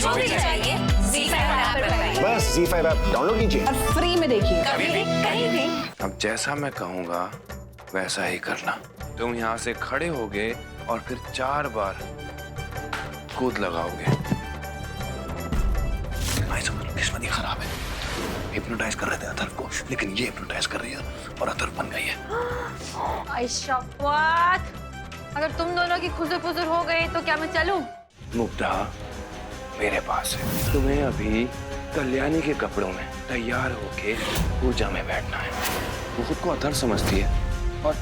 जो भी चाहिए ZEE5 ऐप पर पाइए। बस ZEE5 ऐप डाउनलोड कीजिए और फ्री में देखिए। कभी भी कहीं भी। अब जैसा मैं कहूँगा वैसा ही करना। तुम यहाँ से खड़े होगे और फिर 4 बार कूद लगाओगे। मैं समझ लो किस्मत ही खराब है। हिप्नोटाइज कर रहे थे अथर्व को, लेकिन ये हिप्नोटाइज कर रही है और अथर्व बन गई है। आयशा व्हाट? अगर तुम दोनों की खुजर हो गई तो क्या मैं चलूं? मुग्धा मेरे पास है। तुम्हें अभी कल्याणी के कपड़ों में तैयार होके पूजा में बैठना है। वो खुद को अथर्व समझती है और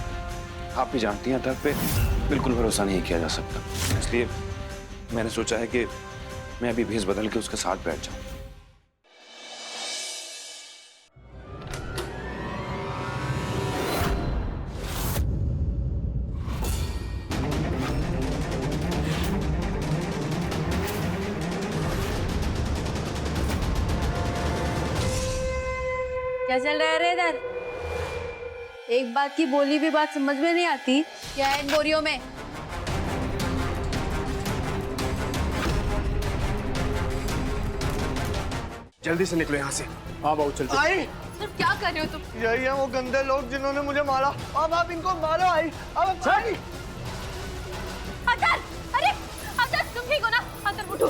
आप भी जानती हैं अथर्व पे बिल्कुल भरोसा नहीं किया जा सकता। इसलिए मैंने सोचा है कि मैं अभी भेष बदल के उसके साथ बैठ जाऊं। क्या चल रहा है रे इधर? एक बात की बोली भी बात समझ में नहीं आती। क्या है इन बोरियों में? जल्दी से निकलो यहाँ से। हाँ बाबू चलते। आई तुम क्या कर रहे हो तुम? यही है वो गंदे लोग जिन्होंने मुझे मारा। अब आप इनको मारो। आई अब आई। अतर! अरे अतर तुम ठीक हो ना? अतर उठो।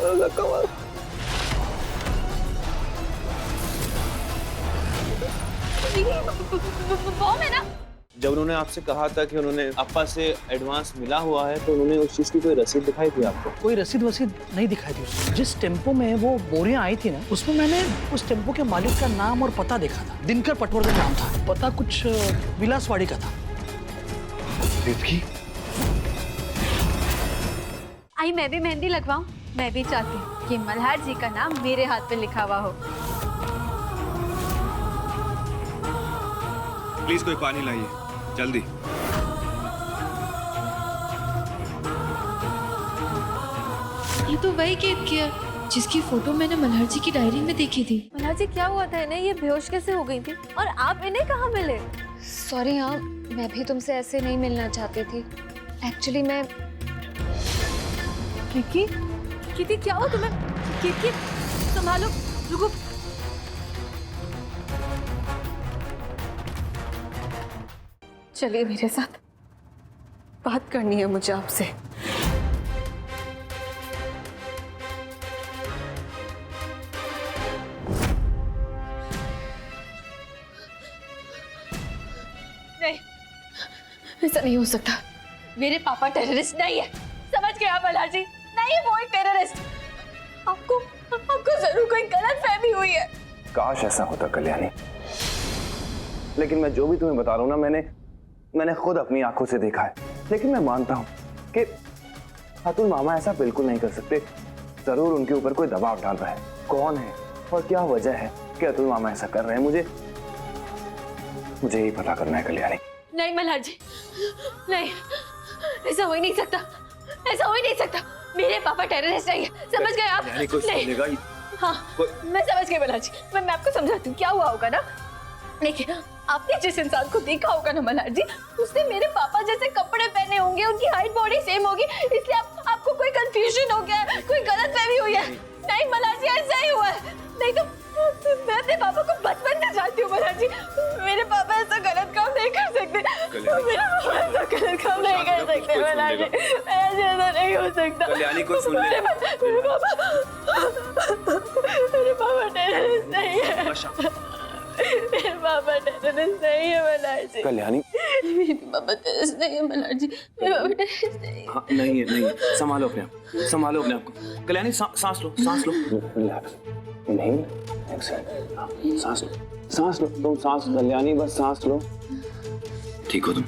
बॉम्ब है ना? जब उन्होंने आपसे कहा था कि उन्होंने अप्पा से एडवांस मिला हुआ है तो उन्होंने उस चीज की कोई रसीद दिखाई थी आपको? कोई रसीद वसीद नहीं दिखाई थी उसने। जिस टेम्पो में वो बोरियां आई थी ना, उसमें मैंने उस टेम्पो के मालिक का नाम और पता देखा था। दिनकर पटवर्धन नाम था। पता कुछ विलासवाड़ी का था। देवकी, आई मैं भी मेहंदी लगवाऊं? मैं भी चाहती हूँ कि मल्हार जी का नाम मेरे हाथ पे लिखा हुआ हो। प्लीज कोई पानी लाइए जल्दी। ये तो वही केक किया जिसकी फोटो मैंने मल्हार जी की डायरी में देखी थी। मल्हार जी क्या हुआ था इन्हें? ये बेहोश कैसे हो गई थी? और आप इन्हें कहाँ मिले? सॉरी हाँ, मैं भी तुमसे ऐसे नहीं मिलना चाहती थी। एक्चुअली मैं किती क्या हुआ तुम्हें? किती संभालो, रुको। चलिए मेरे साथ, बात करनी है मुझे आपसे। नहीं, ऐसा नहीं हो सकता। मेरे पापा टेररिस्ट नहीं है, समझ गए आप मल्हार जी? नहीं, वो एक टेररिस्ट। आपको जरूर कोई गलतफहमी हुई है। काश ऐसा होता कल्याणी, लेकिन मैं जो भी तुम्हें बता रहा हूँ ना, मैंने खुद अपनी आंखों से देखा है। लेकिन मैं मानता हूँ कि अतुल मामा ऐसा बिल्कुल नहीं कर सकते। जरूर उनके ऊपर कोई दबाव डाल रहा है। कौन है और क्या वजह है कि अतुल मामा ऐसा कर रहे हैं, मुझे यही पता करना है कल्याणी। नहीं मल्हार जी, नहीं, ऐसा हो ही नहीं सकता। ऐसा हो ही नहीं सकता। मेरे पापा टेररिस्ट नहीं है, समझ गए आप? नहीं। हाँ, मैं समझ गई मल्हार जी। मैं आपको समझाती हूँ क्या हुआ होगा ना। देखिए, आपने जिस इंसान को देखा होगा ना मल्हार जी, उसने मेरे पापा जैसे कपड़े पहने होंगे, उनकी हाइट बॉडी सेम होगी, इसलिए आपको कोई कंफ्यूजन हो गया है, कोई गलतफहमी हुई है। नहीं मल्हार जी, ऐसा ही हुआ है। नहीं तो मैं अपने पापा को बचपन से जानती हूँ मल्हार जी। मेरे पापा ऐसा गलत काम नहीं कर सकते। मेरे पापा ऐसा गलत काम नहीं कर सकते मल्हार जी। ऐसा नहीं हो सकता। कल्याणी को सुन ले। मेरे पापा टेररिस्ट नहीं है। मेरे पापा टेररिस्ट नहीं है मल्हार जी। कल्याणी, मेरे पापा टेररिस्ट नहीं है मल्हार जी। मेरे पापा टेररिस्ट नहीं है। हाँ, नहीं, संभालो अपने आप को। कल्याणी सांस लो। नहीं, सांस लो, तुम सांस, कल्याणी बस सांस लो। ठीक हो तुम?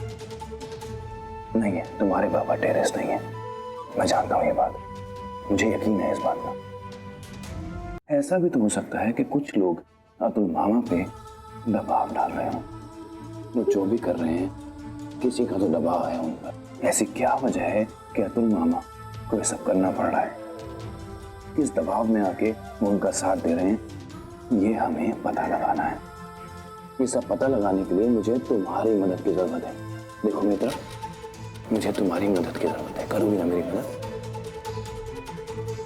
नहीं है, तुम्हारे पापा टेररिस्ट नहीं है। मैं जानता हूँ ये बात, मुझे यकीन है इस बात का। ऐसा भी तो हो सकता है कि कुछ लोग अतुल मामा पे दबाव डाल रहे हो। वो जो भी कर रहे हैं, किसी का तो दबाव है उन पर। ऐसी क्या वजह है कि अतुल मामा को ये सब करना पड़ रहा है? किस दबाव में आके वो उनका साथ दे रहे हैं, ये हमें पता लगाना है। ये सब पता लगाने के लिए मुझे तुम्हारी मदद की जरूरत है। देखो मित्र, मुझे तुम्हारी मदद की जरूरत है। करोगी ना मेरी मदद?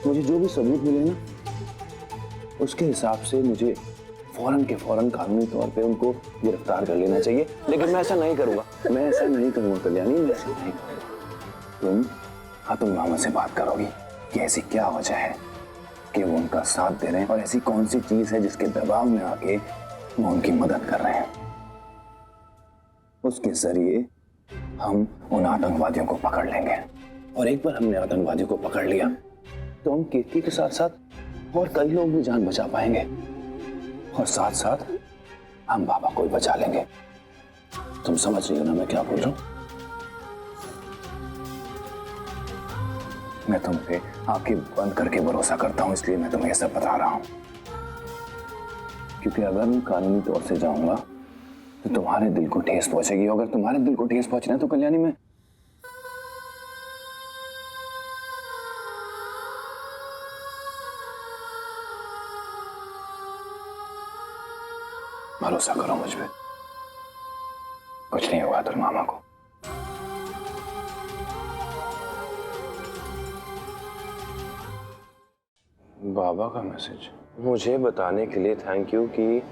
मुझे जो भी सबूत मिले ना, उसके हिसाब से मुझे फौरन के फौरन कानूनी तौर पे उनको गिरफ्तार कर लेना चाहिए, लेकिन मैं ऐसा नहीं करूंगा। मैं ऐसा नहीं करूंगा कल्याणी, मैं ऐसा नहीं करूंगा। तुम मामा से बात करोगी कि ऐसी क्या वजह है कि वो उनका साथ दे रहे हैं और ऐसी कौन सी चीज है जिसके दबाव में आके वो उनकी मदद कर रहे हैं। उसके जरिए हम उन आतंकवादियों को पकड़ लेंगे, और एक बार हमने आतंकवादियों को पकड़ लिया तो हम कीर्ति के साथ साथ और कई लोग भी जान बचा पाएंगे, और साथ साथ हम बाबा को भी बचा लेंगे। तुम समझ रही हो ना मैं क्या बोल रहा हूं? मैं तुम पे आंखें बंद करके भरोसा करता हूं, इसलिए मैं तुम्हें सब बता रहा हूं। क्योंकि अगर मैं कानूनी तौर से जाऊंगा तो तुम्हारे दिल को ठेस पहुंचेगी। अगर तुम्हारे दिल को ठेस पहुंचना तो कल्याणी में भरोसा करो मुझ पे, कुछ नहीं होगा तुम मामा को। बाबा का मैसेज मुझे बताने के लिए थैंक यू कि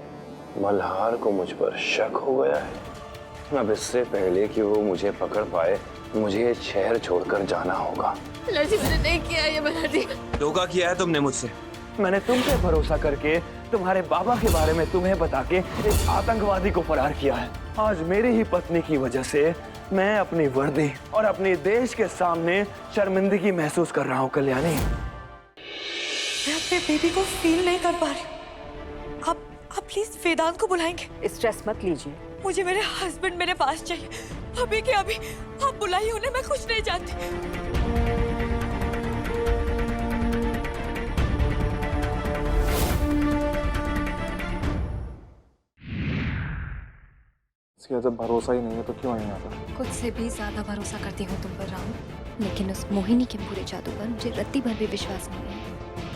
मल्हार को मुझ पर शक हो गया है। अब इससे पहले कि वो मुझे पकड़ पाए मुझे शहर छोड़कर जाना होगा। मल्हार मैंने नहीं किया ये मल्हार जी। धोखा किया है तुमने मुझसे। मैंने तुम पे भरोसा करके तुम्हारे बाबा के बारे में तुम्हें बता के एक आतंकवादी को फरार किया है। आज मेरी ही पत्नी की वजह से मैं अपनी वर्दी और अपने देश के सामने शर्मिंदगी महसूस कर रहा हूँ कल्याणी। मैं अपने बेबी को फील नहीं कर पा रही। आप प्लीज वेदांत को बुलाएंगे। स्ट्रेस मत लीजिए। मुझे मेरे हस्बैंड मेरे पास चाहिए अभी के अभी। आप बुलाइए उन्हें, मैं कुछ नहीं जानती। जब भरोसा ही नहीं है तो क्यों आई यहाँ पर? खुद से भी ज्यादा भरोसा करती हूँ तुम पर राम, लेकिन उस मोहिनी के पूरे जादू पर मुझे रत्ती भर भी विश्वास नहीं है।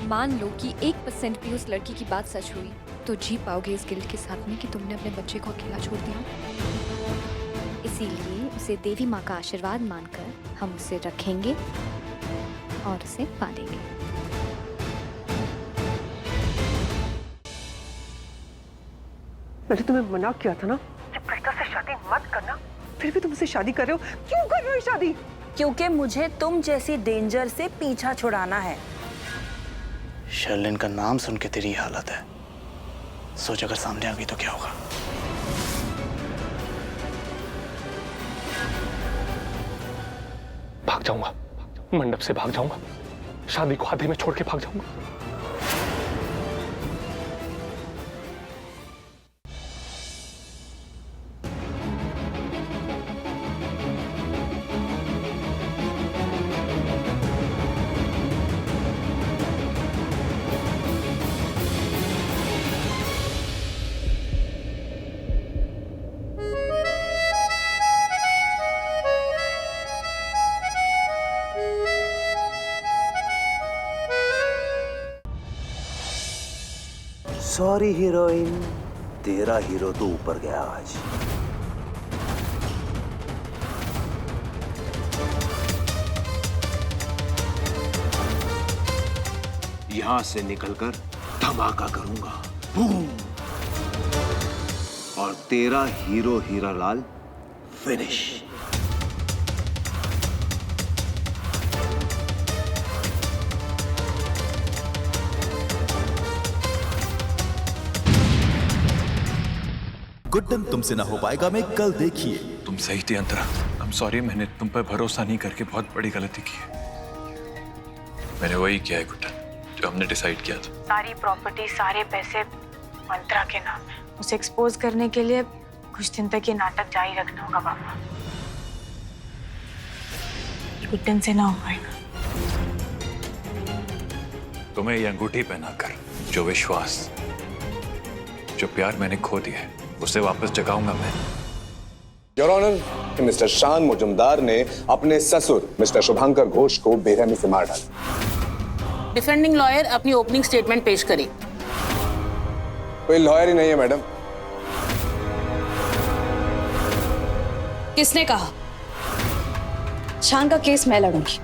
मान लो कि 1% भी उस लड़की की बात सच हुई तो जी पाओगे इस गिल्ट के साथ में कि तुमने अपने बच्चे को अकेला छोड़ दिया। इसीलिए उसे देवी माँ का आशीर्वाद मानकर हम उसे रखेंगे और उसे पालेंगे। मैंने तुम्हें मना किया था ना कि प्रीता से शादी मत करना, फिर भी तुम उससे शादी कर रहे हो। क्यों कर रहे हो शादी? क्योंकि मुझे तुम जैसी डेंजर से पीछा छुड़ाना है। शर्लिन का नाम सुन के तेरी हालत है, सोच अगर सामने आ गई तो क्या होगा? भाग जाऊंगा, मंडप से भाग जाऊंगा, शादी को आधे में छोड़ के भाग जाऊंगा। सॉरी हीरोइन, तेरा हीरो तो ऊपर गया आज। यहां से निकलकर धमाका करूंगा, बूम, और तेरा हीरो हीरालाल फिनिश। गुड्डन तुमसे ना हो पाएगा में कल देखिए। तुम सही थी अंतरा। आई एम सॉरी, मैंने तुम पर भरोसा नहीं करके बहुत बड़ी गलती की है। मैंने वही किया है गुड्डन जो हमने डिसाइड किया था। सारी प्रॉपर्टी, सारे पैसे मंत्रा के नाम है। उसे एक्सपोज करने के लिए कुछ दिन तक ये नाटक जारी रखना होगा पापा। गुड्डन से ना हो पाएगा। तुम्हें ये अंगूठी पहनाकर जो विश्वास, जो प्यार मैंने खो दिया है उसे वापस जगाऊंगा मैं। योर ऑनर, मिस्टर शान मुजुमदार ने अपने ससुर मिस्टर शुभंकर घोष को बेरहमी से मार डाला। डिफेंडिंग लॉयर अपनी ओपनिंग स्टेटमेंट पेश करे। कोई लॉयर ही नहीं है मैडम। किसने कहा? शान का केस मैं लड़ूंगी।